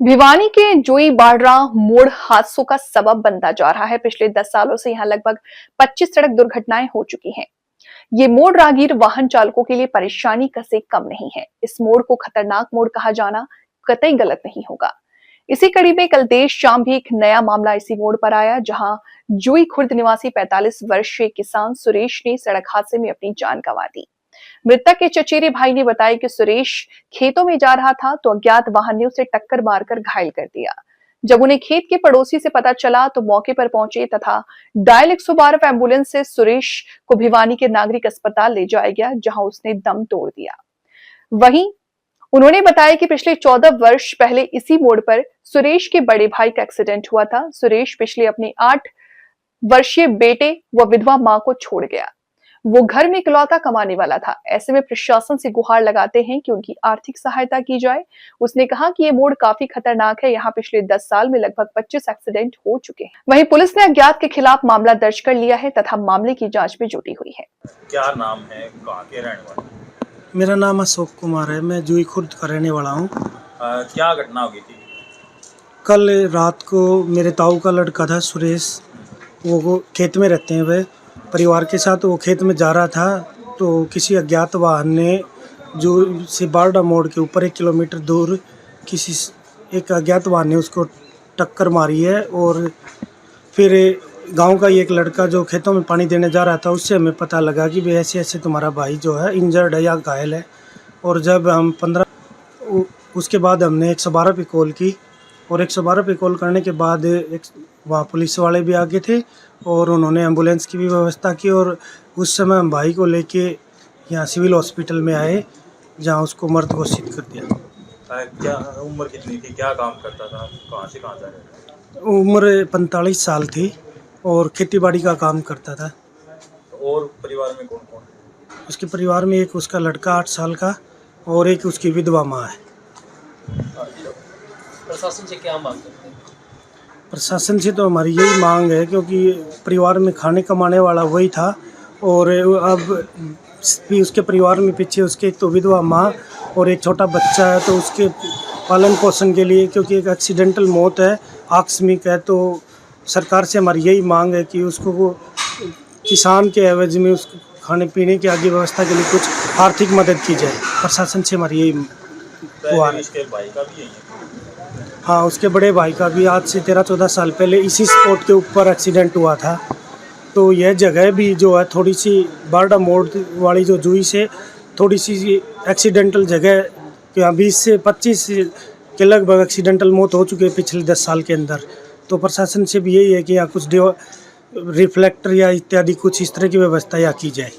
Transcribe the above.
भिवानी के जोई बाड़रा मोड़ हादसों का सबब बनता जा रहा है। पिछले 10 सालों से यहां लगभग 25 सड़क दुर्घटनाएं हो चुकी हैं। ये मोड़ राहगीर वाहन चालकों के लिए परेशानी का से कम नहीं है। इस मोड़ को खतरनाक मोड़ कहा जाना कतई गलत नहीं होगा। इसी कड़ी में कल देर शाम भी एक नया मामला इसी मोड़ पर आया, जहां जोई खुर्द निवासी 45 वर्षीय किसान सुरेश ने सड़क हादसे में अपनी जान गंवा दी। मृतक के चचेरे भाई ने बताया कि सुरेश खेतों में जा रहा था तो अज्ञात वाहन ने उसे टक्कर मारकर घायल कर दिया। जब उन्हें खेत के पड़ोसी से पता चला तो मौके पर पहुंचे तथा डायल 112 एम्बुलेंस से सुरेश को भिवानी के नागरिक अस्पताल ले जाया गया, जहां उसने दम तोड़ दिया। वहीं उन्होंने बताया कि पिछले 14 वर्ष पहले इसी मोड़ पर सुरेश के बड़े भाई का एक्सीडेंट हुआ था। सुरेश पिछले अपने 8 वर्षीय बेटे व विधवा मां को छोड़ गया। वो घर में इकलौता कमाने वाला था। ऐसे में प्रशासन से गुहार लगाते हैं कि उनकी आर्थिक सहायता की जाए। उसने कहा कि ये मोड़ काफी खतरनाक है। यहाँ पिछले 10 साल में लगभग 25 एक्सीडेंट हो चुके हैं। वहीं पुलिस ने अज्ञात के खिलाफ मामला दर्ज कर लिया है तथा मामले की जांच में जुटी हुई है। क्या नाम है, कहाँ के रहने वाले? मेरा नाम अशोक कुमार है। मैं जोई खुर्द का रहने वाला हूँ। क्या घटना हो गई थी? कल रात को मेरे ताऊ का लड़का था सुरेश, वो खेत में रहते हैं, वे परिवार के साथ वो खेत में जा रहा था तो किसी अज्ञात वाहन ने जो से बारडा मोड़ के ऊपर 1 किलोमीटर दूर किसी एक अज्ञात वाहन ने उसको टक्कर मारी है। और फिर गांव का एक लड़का जो खेतों में पानी देने जा रहा था, उससे हमें पता लगा कि भाई ऐसे ऐसे तुम्हारा भाई जो है इंजर्ड है या घायल है। और जब हम उसके बाद हमने 112 पे कॉल की और 112 पे कॉल करने के बाद वहाँ पुलिस वाले भी आगे थे और उन्होंने एम्बुलेंस की भी व्यवस्था की। और उस समय हम भाई को लेके यहाँ सिविल हॉस्पिटल में आए, जहाँ उसको मृत घोषित कर दिया। क्या उम्र कितनी थी, क्या काम करता था, कहाँ से कहाँ जा रहा था? उम्र 45 साल थी और खेतीबाड़ी का काम करता था। और परिवार में कौन कौन है? उसके परिवार में एक उसका लड़का 8 साल का और एक उसकी विधवा माँ है। प्रशासन से क्या मांग करते हैं? प्रशासन से तो हमारी यही मांग है, क्योंकि परिवार में खाने कमाने वाला वही था और अब भी उसके परिवार में पीछे उसके एक तो विधवा माँ और एक छोटा बच्चा है, तो उसके पालन पोषण के लिए, क्योंकि एक एक्सीडेंटल मौत है, आकस्मिक है, तो सरकार से हमारी यही मांग है कि उसको वो किसान के एवज में उसको खाने पीने की आगे व्यवस्था के लिए कुछ आर्थिक मदद की जाए। प्रशासन से हमारी यही गुहार है। उसके भाई का भी यही है? हाँ, उसके बड़े भाई का भी आज से 13-14 साल पहले इसी स्पॉट के ऊपर एक्सीडेंट हुआ था। तो यह जगह भी जो है थोड़ी सी बारडा मोड़ वाली जो जुई से थोड़ी सी एक्सीडेंटल जगह, यहाँ 20 से 25 के लगभग एक्सीडेंटल मौत हो चुके हैं पिछले 10 साल के अंदर। तो प्रशासन से भी यही है कि यहाँ कुछ रिफ्लेक्टर या इत्यादि कुछ इस तरह की व्यवस्था यहाँ की जाए।